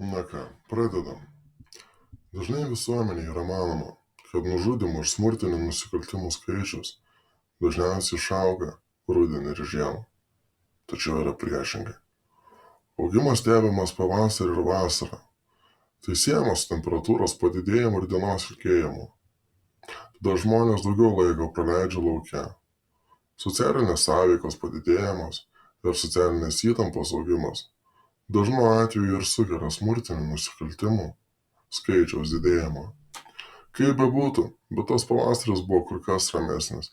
Na ką, pradedam. Dažnai visuomenėje yra manoma, kad nužudymų ir smurtinių nusikaltimų skaičius dažniausiai išauga rudenį ir žiemą. Tačiau yra priešingai. Augimas stebimas pavasarį ir vasarą. Tai siejamas su temperatūros padidėjimu ir dienos ilgėjimu. Tada žmonės daugiau laiko praleidžia lauke. Socialinės sąveikos padidėjimas ir socialinės įtampos augimas dažnu atveju ir sukelia smurtinių nusikaltimų skaičiaus didėjimą. Kaip bebūtų, bet tas pavasaris buvo kur kas ramesnis.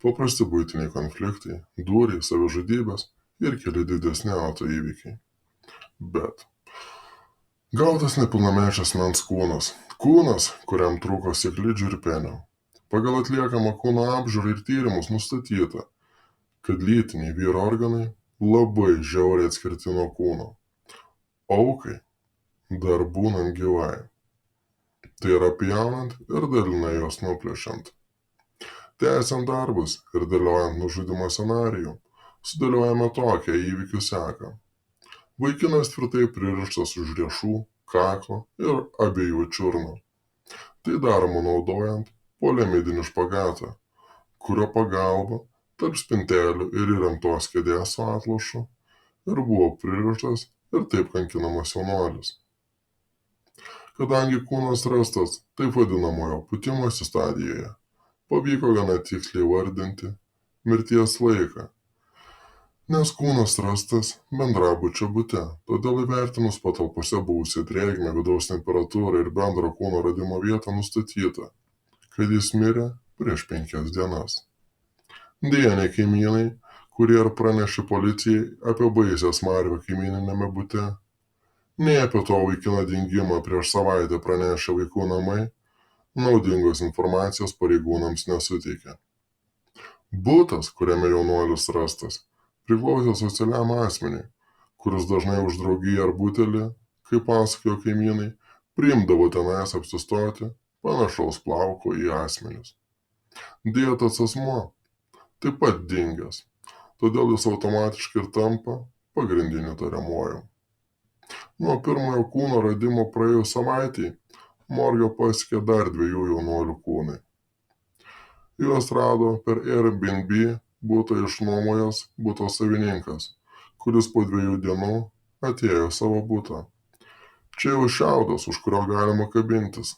Paprasti buitiniai konfliktai, dūriai, savižudybės ir keli didesni autoįvykiai. Bet gautas nepilnamečio asmens kūnas. Kūnas, kuriam trūko sėklidžių ir penio. Pagal atliekamą kūno apžiūrą ir tyrimus nustatyta, kad lytiniai vyro organai labai žiauriai atskirti nuo kūno. Aukai dar būnant gyvai. Tai yra pjaunant ir dalinai jos nuplėšiant. Tęsiant darbus ir dėliojant nužudymo scenarijų, sudėliojame tokią įvykių seką. Vaikinas tvirtai pririštas už riešų, kaklo ir abiejų čiurnų. Tai daroma naudojant poliamidinį špagatą, kurio pagalba tarp spintelių ir įremtos kėdės su atlošu ir buvo pririštas ir taip kankinamas jaunuolis. Kadangi kūnas rastas taip vadinamojo pūtimosi stadijoje, pavyko gana tiksliai vardinti mirties laiką, nes kūnas rastas bendrabučio bute, todėl įvertinus patalpose buvusią drėgmę, vidaus temperatūrą ir bendrą kūno radimo vietą nustatyta, kad jis mirė prieš 5 dienas. Deja, ne kaimynai, kurie ir pranešė policijai apie baisią smarvę kaimyniniame bute, nei apie to vaikino dingimą prieš savaitę pranešę vaikų namai, naudingos informacijos pareigūnams nesuteikė. Butas, kuriame jaunuolis rastas, priklausė socialiam asmeniui, kuris dažnai už draugiją ar butelį, kaip pasakojo kaimynai, priimdavo tenais apsistoti panašaus plauko į asmenis. Deja, tas asmuo taip pat dingęs, todėl jis automatiškai ir tampa pagrindiniu tariamuoju. Nuo pirmojo kūno radimo praėjus savaitei, morgą pasiekė dar 2 jaunuolių kūnai. Juos rado per Airbnb butą išnuomojęs buto savininkas, kuris po 2 dienų atėjo į savo butą. Čia jau šiaudas, už kurio galima kabintis,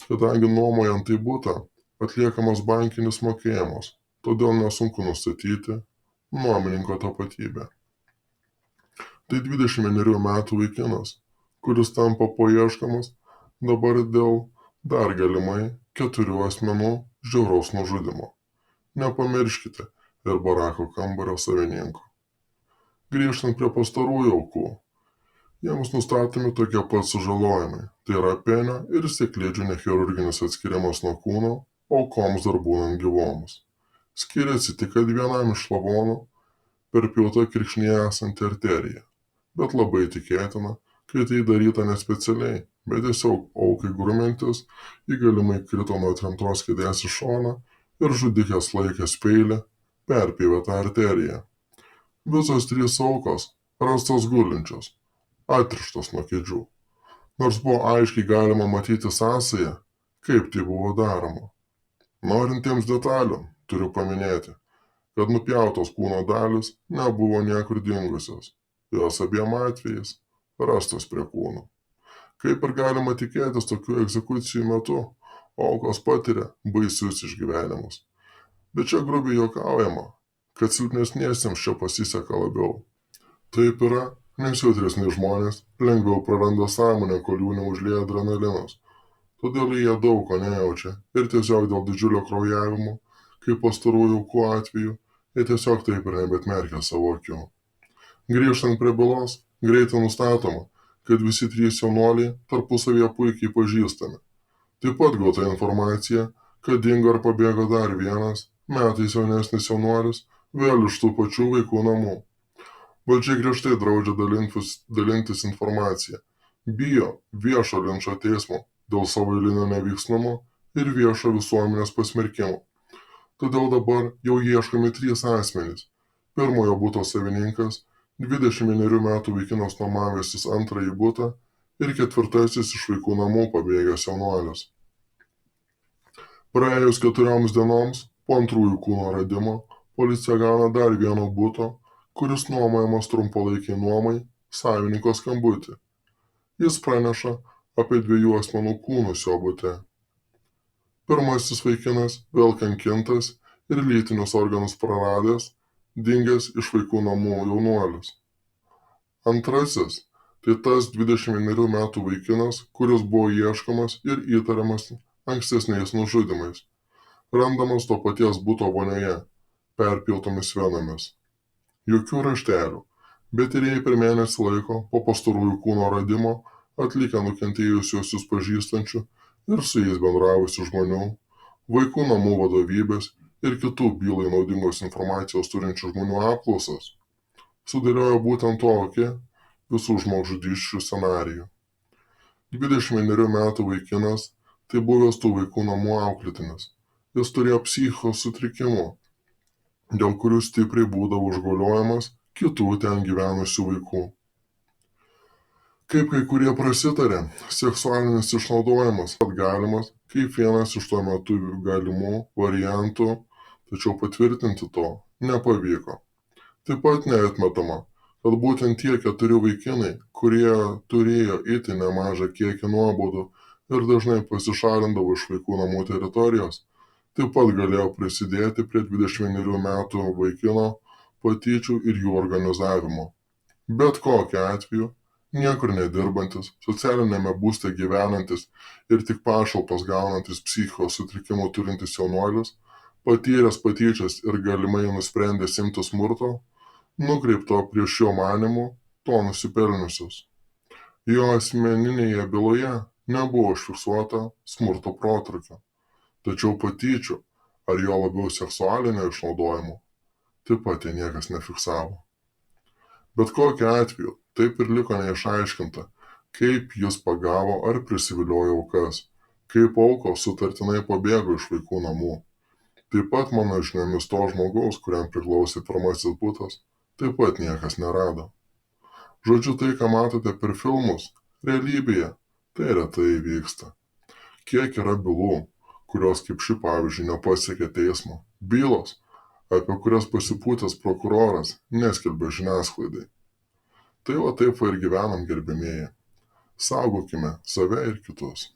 kadangi nuomojant į butą atliekamas bankinis mokėjimas, todėl nesunku nustatyti nuomininko tapatybę. Tai 21 metų vaikinas, kuris tampa paieškomas dabar dėl dar galimai 4 asmenų žiauraus nužudymo. Nepamirškite ir barako kambario savininko. Grįžtant prie pastarųjų aukų, jiems nustatomi tokie pat sužalojimai, tai yra penio ir sėklidžių nechirurginis atskirimas nuo kūno aukoms dar būnant gyvoms. Skiriasi tik, kad vienam iš lavonų perpjauta kirkšnyje esanti arterija. Bet labai tikėtina, kai tai daryta nespecialiai, bet tiesiog aukai grumintis, ji galimai krito nuo atremtos kėdės į šoną ir žudikės laikęs peilį perpjovė tą arteriją. Visos 3 aukos rastos gulinčios, atrištos nuo kėdžių. Nors buvo aiškiai galima matyti sąsają, kaip tai buvo daroma. Norintiems detalių turiu paminėti, kad nupjautos kūno dalys nebuvo niekur dingusios. Jos abiem atvejais rastos prie kūno. Kaip ir galima tikėtis tokių egzekucijų metu, aukos patiria baisius išgyvenimus. Bet čia grubiai juokaujama, kad silpnesniesiems čia pasiseka labiau. Taip yra, nes jautresni žmonės lengviau praranda sąmonę, kol jų neužlieja adrenalinas. Todėl jie daug ko nejaučia ir tiesiog dėl didžiulio kraujavimo, kaip pastarųjų aukų atveju, jie tiesiog taip ir nebetmerkia savo akių. Grįžtant prie bylos, greitai nustatoma, kad visi 3 jaunuoliai tarpusavyje puikiai pažįstami. Taip pat gauta informacija, kad dingo ar pabėgo dar vienas, metais jaunesnis jaunuolis, vėl iš tų pačių vaikų namų. Valdžia griežtai draudžia dalintis informaciją, bijo viešo linčo teismo dėl savo eilinio neveiksnumo ir viešo visuomenės pasmerkimo. Todėl dabar jau ieškomi 3 asmenys. Pirmojo buto savininkas, 21 metų vaikinas nuomavęsis antrąjį butą ir 4. iš vaikų namų pabėgęs jaunuolis. Praėjus 4 dienoms po antrųjų kūno radimo policija gauna dar vieno buto, kuris nuomojamas trumpalaikiai nuomai, savininko skambutį. Jis praneša apie 2 asmenų kūnus jo bute. Pirmasis vaikinas vėl kankintas ir lytinius organus praradęs, dingęs iš vaikų namų jaunuolis. Antrasis - tai tas 21 metų vaikinas, kuris buvo ieškomas ir įtariamas ankstesniais nužudymais, randamas to paties buto vonioje, perpiltomis venomis. Jokių raštelių, bet tyrėjai per mėnesį laiko po pastarųjų kūno radimo atlikę nukentėjusiuosius pažįstančių ir su jais bendravusių žmonių, vaikų namų vadovybės ir kitų bylai naudingos informacijos turinčių žmonių apklausas, sudėliojo būtent tokį visų žmogžudysčių scenarijų. 21 metų vaikinas - tai buvęs tų vaikų namų auklėtinis. Jis turėjo psichikos sutrikimų, dėl kurių stipriai būdavo užgauliojamas kitų ten gyvenusių vaikų. Kaip kai kurie prasitarė, seksualinis išnaudojimas pat galimas kaip vienas iš tuo metu galimų variantų, tačiau patvirtinti to nepavyko. Taip pat neatmetama, kad būtent tie 4 vaikinai, kurie turėjo itin nemažą kiekį nuobaudų ir dažnai pasišalindavo iš vaikų namų teritorijos, taip pat galėjo prisidėti prie 21 metų vaikino patyčių ir jų organizavimo. Bet kokiu atveju, niekur nedirbantis, socialinėme būste gyvenantis ir tik pašalpas gaunantis psichikos sutrikimų turintis jaunuolis, patyręs patyčias ir galimai nusprendęs imtis smurto, nukreipto prieš jo manymu to nusipelniusius. Jo asmeninėje byloje nebuvo užfiksuota smurto protrūkio, tačiau patyčių ar jo labiau seksualinio išnaudojimo taip pat niekas nefiksavo. Bet kokiu atveju taip ir liko neišaiškinta, kaip jis pagavo ar prisiviliojo aukas, kaip aukos sutartinai pabėgo iš vaikų namų. Taip pat mano žiniomis to žmogaus, kuriam priklausė pirmasis butas, taip pat niekas nerado. Žodžiu, tai, ką matote per filmus, realybėje tai retai vyksta. Kiek yra bylų, kurios kaip ši pavyzdžiui nepasiekė teismo, bylos, apie kurias pasipūtęs prokuroras neskelbia žiniasklaidai. Tai va taip va ir gyvenam, gerbiamieji. Saugokime save ir kitus.